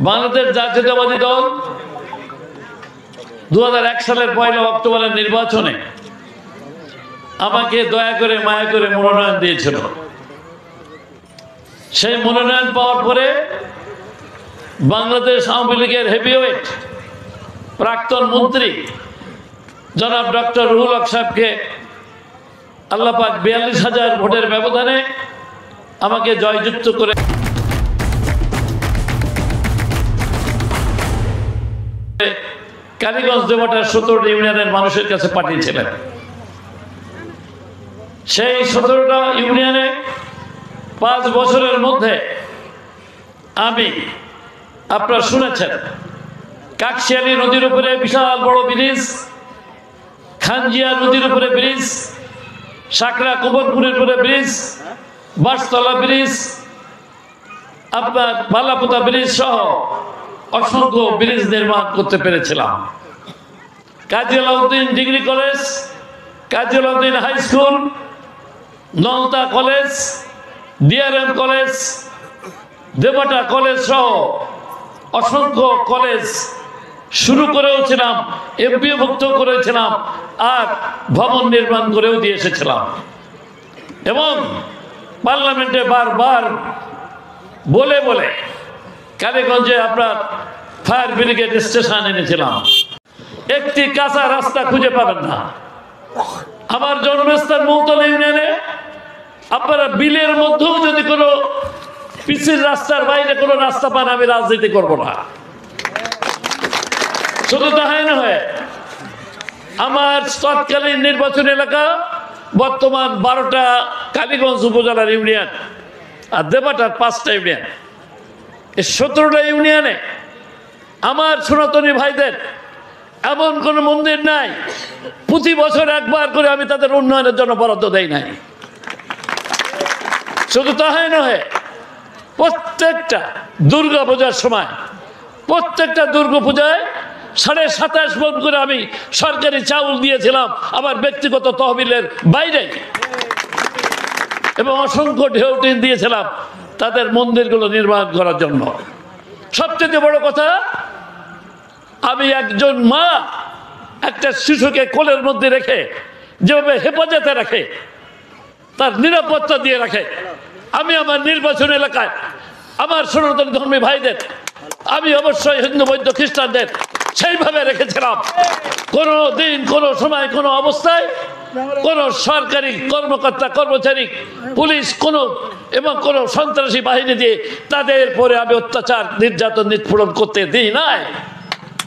বাংলাদেশ জাতীয়তাবাদী দল 2001 সালের 1 অক্টোবরের নির্বাচনে আমাকে দয়া করে মায়া করে মনোনয়ন দিয়েছিল। সেই মনোনয়ন পাওয়ার পরে বাংলাদেশ আওয়ামী লীগের হেভিওয়েট প্রাক্তন মন্ত্রী জনাব ডক্টর রুহুল হক সাহেবকে আল্লাহ পাক 42,000 ভোটের ব্যবধানে আমাকে জয়যুক্ত করে কালীগঞ্জ দেবটার 17টা ইউনিয়নের মানুষের কাছে পাঠিয়েছিলেন। সেই 17টা ইউনিয়নে 5 বছরের মধ্যে আমি, আপনারা শুনেছেন, কাকশিয়ালী নদীর উপরে বিশাল বড় ব্রিজ, খানজিয়া নদীর উপরে ব্রিজ, সাকরা কুবরপুরের উপরে ব্রিজ, বাঁশতলা ব্রিজ, আপনার বালাপোতা ব্রিজ সহ অসংখ্য ব্রিজ নির্মাণ করতে পেরেছিলাম। Kazi Alauddin degree college, Kazi Alauddin high school, Naota college, DRM college, দেবটা কলেজ সহ অসংখ্য কলেজ শুরু করেওছিলাম, এমপিওভুক্ত করেছিলাম, আর ভবন নির্মাণ করেও দিয়ে এসেছিলাম। এবং পার্লামেন্টে বারবার বলে বলে কালীগঞ্জে আপনার ফায়ার ব্রিগেড স্টেশন এনেছিলাম। একটি কাঁচা রাস্তা খুঁজে পাবেন না। আমার জন্মস্থান মৌতলা ইউনিয়নে আপনারা বিলের মধ্যেও যদি কোনো পিসির রাস্তার বাইরে কোনো রাস্তা পান, আমি রাজনীতি করব না। শুধু তাই নয়, আমার তৎকালীন নির্বাচন এলাকা বর্তমান 12টা কালীগঞ্জ উপজেলার ইউনিয়ন আর দেবাটার 5টা ইউনিয়ন। এই 17টা ইউনিয়নে আমার সনাতনী ভাইদের এমন কোনো মন্দির নাই প্রতি বছর একবার করে আমি তাদের উন্নয়নের জন্য বরাদ্দ দেই নাই। শুধু তাই নয়, প্রত্যেকটা দুর্গা পূজার সময়, প্রত্যেকটা দুর্গা পূজায় 27.5 মণ করে আমি সরকারি চাউল দিয়েছিলাম আমার ব্যক্তিগত তহবিলের বাইরে, এবং অসংখ্য ঢেউটিন দিয়েছিলাম তাদের মন্দিরগুলো নির্মাণ করার জন্য। সবচেয়ে বড় কথা, আমি একজন মা একটা শিশুকে কোলের মধ্যে রেখে যেভাবে হেফাজতে রাখে, তার নিরাপত্তা দিয়ে রাখে, আমি আমার নির্বাচন এলাকায় আমার সনাতন ধর্মী ভাইদের, আমি অবশ্যই হিন্দু বৌদ্ধ খ্রিস্টানদের সেইভাবে রেখেছিলাম। কোনো দিন, কোনো সময়, কোনো অবস্থায় কোনো সরকারি কর্মকর্তা, কর্মচারী, পুলিশ এবং কোনো সন্ত্রাসী বাহিনী দিয়ে তাদের পরে আমি অত্যাচার, নির্যাতন, নিষ্পীড়ন করতে দিই নাই।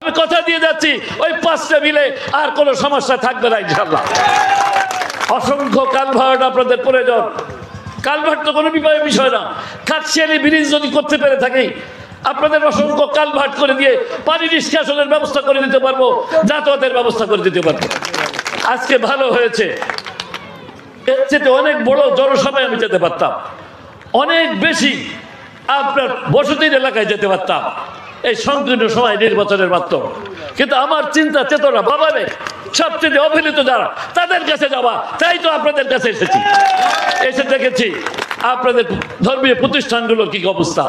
আমি কথা দিয়ে যাচ্ছি, ওই 5টা মিলে আর কোনো সমস্যা থাকবে না ইনশাআল্লাহ। অসংখ্য কালভার্ট আপনাদের প্রয়োজন। কালভার্ট তো কোনো বিষয় না। কাকশিয়ালী ব্রিজ যদি করতে পেরে থাকি, আপনাদের অসংখ্য কালভার্ট করে দিয়ে পানি নিষ্কাশনের ব্যবস্থা করে দিতে পারবো, যাতায়াতের ব্যবস্থা করে দিতে পারবো। আজকে ভালো হয়েছে, এর চেয়ে অনেক বড় জনসভায় আমি যেতে পারতাম, অনেক বেশি আপনার বসতির এলাকায় যেতে পারতাম এই সংকীর্ণ সময় নির্বাচনের মাধ্যমে। কিন্তু আমার চিন্তা চেতনা বাবারে সবচেয়ে অবহেলিত যারা, তাদের কাছে যাওয়া, তাই তো আপনাদের কাছে এসেছি। এসে দেখেছি আপনাদের ধর্মীয় প্রতিষ্ঠানগুলোর কি অবস্থা,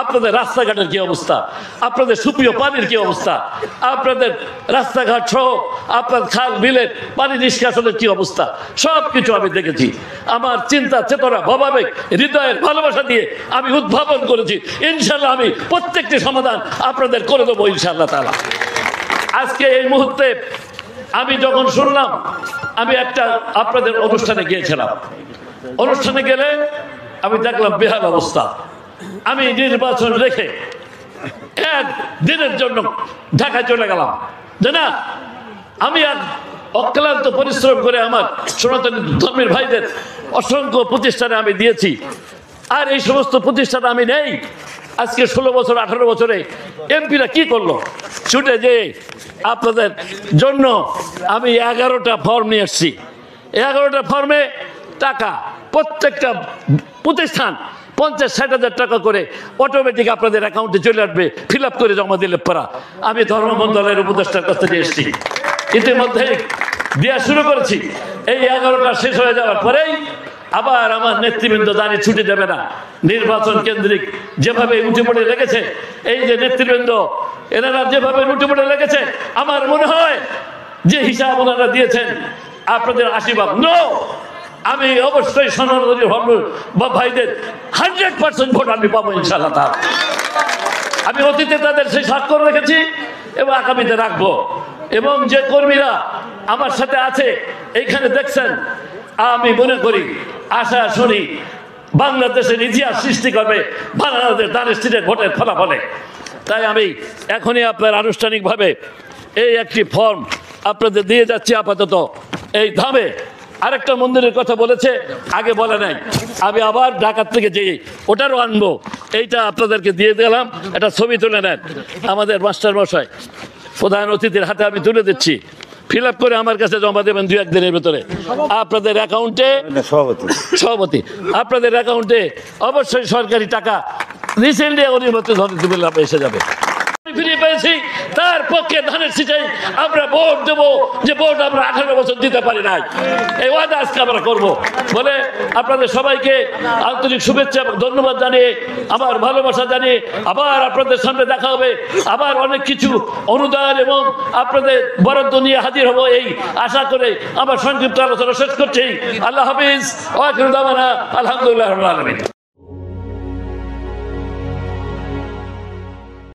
আপনাদের রাস্তাঘাটের কি অবস্থা, আপনাদের সুপ্রিয় পানির কি অবস্থা, আপনাদের রাস্তাঘাট সহ আপনার খাল বিলের পানি নিষ্কাশনের কি অবস্থা, সব কিছু আমি দেখেছি। আমার চিন্তা চেতনা ভাবাবেগ হৃদয়ের ভালোবাসা দিয়ে আমি উদ্ভাবন করেছি। ইনশাল্লাহ আমি প্রত্যেকটি সমাধান আপনাদের করে দেবো ইনশাআল্লাহ তাআলা। আজকে এই মুহূর্তে আমি যখন শুনলাম, আমি একটা আপনাদের অনুষ্ঠানে গিয়েছিলাম। অনুষ্ঠানে গেলে আমি দেখলাম বেহাল অবস্থা। আমি নির্বাচন রেখে 1 দিনের জন্য ঢাকায় চলে গেলাম, যে না, আমি আর অক্লান্ত পরিশ্রম করে আমার সনাতনী ধর্মের ভাইদের অসংখ্য প্রতিষ্ঠানে আমি দিয়েছি, আর এই সমস্ত প্রতিষ্ঠানে আমি নেই। আজকে 16 বছর 18 বছরে এমপিরা কি করলো, ছুটে যে আপনাদের জন্য আমি 11টা ফর্ম নিয়ে এসেছি। 11টা ফর্মে টাকা, প্রত্যেকটা প্রতিষ্ঠান 50-60 হাজার টাকা করে অটোমেটিক আপনাদের অ্যাকাউন্টে চলে আসবে, ফিল আপ করে জমা দিলে পড়া। আমি ধর্ম মন্ত্রণালয়ের উপদেষ্টার কাছ থেকে এসেছি, ইতিমধ্যে দেওয়া শুরু করেছি। এই 11টা শেষ হয়ে যাওয়ার পরেই আবার আমার নেতৃবৃন্দ দাঁড়িয়ে ছুটে যাবে না। নির্বাচন কেন্দ্রিক যেভাবে উঠে পড়ে লেগেছে, এই যে নেতৃবৃন্দ এনারা যেভাবে উঠে পড়ে লেগেছে, আমার মনে হয় যে হিসাব ওনারা দিয়েছেন আপনাদের আশীর্বাদ নো, আমি অবশ্যই সনাতনী ভাইদের 100% ভোট আমি পাবো ইনশাআল্লাহ। আমি অতীতে তাদের সেই স্বাক্ষর রেখেছি এবং আগামীতে রাখবো। এবং যে কর্মীরা আমার সাথে আছে এইখানে দেখছেন, আমি মনে করি আশা শুনি বাংলাদেশের ইতিহাস সৃষ্টি করবে বাংলাদেশ ধানের শীষের ভোটের ফলাফলে। তাই আমি এখনই আপনার আনুষ্ঠানিকভাবে এই একটি ফর্ম আপনাদের দিয়ে যাচ্ছি। আপাতত এই ধামে আরেকটা মন্দিরের কথা বলেছে, আগে বলে নাই, আমি আবার ঢাকার থেকে যেয়ে ওটারও আনবো। এইটা আপনাদেরকে দিয়ে দিলাম, একটা ছবি তুলে নেন। আমাদের মাস্টার মশাই প্রধান অতিথির হাতে আমি তুলে দিচ্ছি, ফিল আপ করে আমার কাছে জমা দেবেন 2-1 দিনের ভেতরে। আপনাদের অ্যাকাউন্টে সভাপতি আপনাদের অ্যাকাউন্টে অবশ্যই সরকারি টাকা রিসেন্টলি এসে যাবে। ফিরে পেয়েছি, তার পক্ষে ধানের শীষে আমরা ভোট দেবো, যে ভোট আমরা 18 বছর দিতে পারি নাই, এই ওয়াদা আজকে আমরা করবো বলে আপনাদের সবাইকে আন্তরিক শুভেচ্ছা এবং ধন্যবাদ জানিয়ে, আমার ভালোবাসা জানিয়ে আবার আপনাদের সামনে দেখা হবে। আবার অনেক কিছু অনুদান এবং আপনাদের বরাদ্দ নিয়ে হাজির হব এই আশা করে আমার সংক্ষিপ্ত আলোচনা শেষ করছি। আল্লাহ হাফিজ, আলহামদুলিল্লাহ।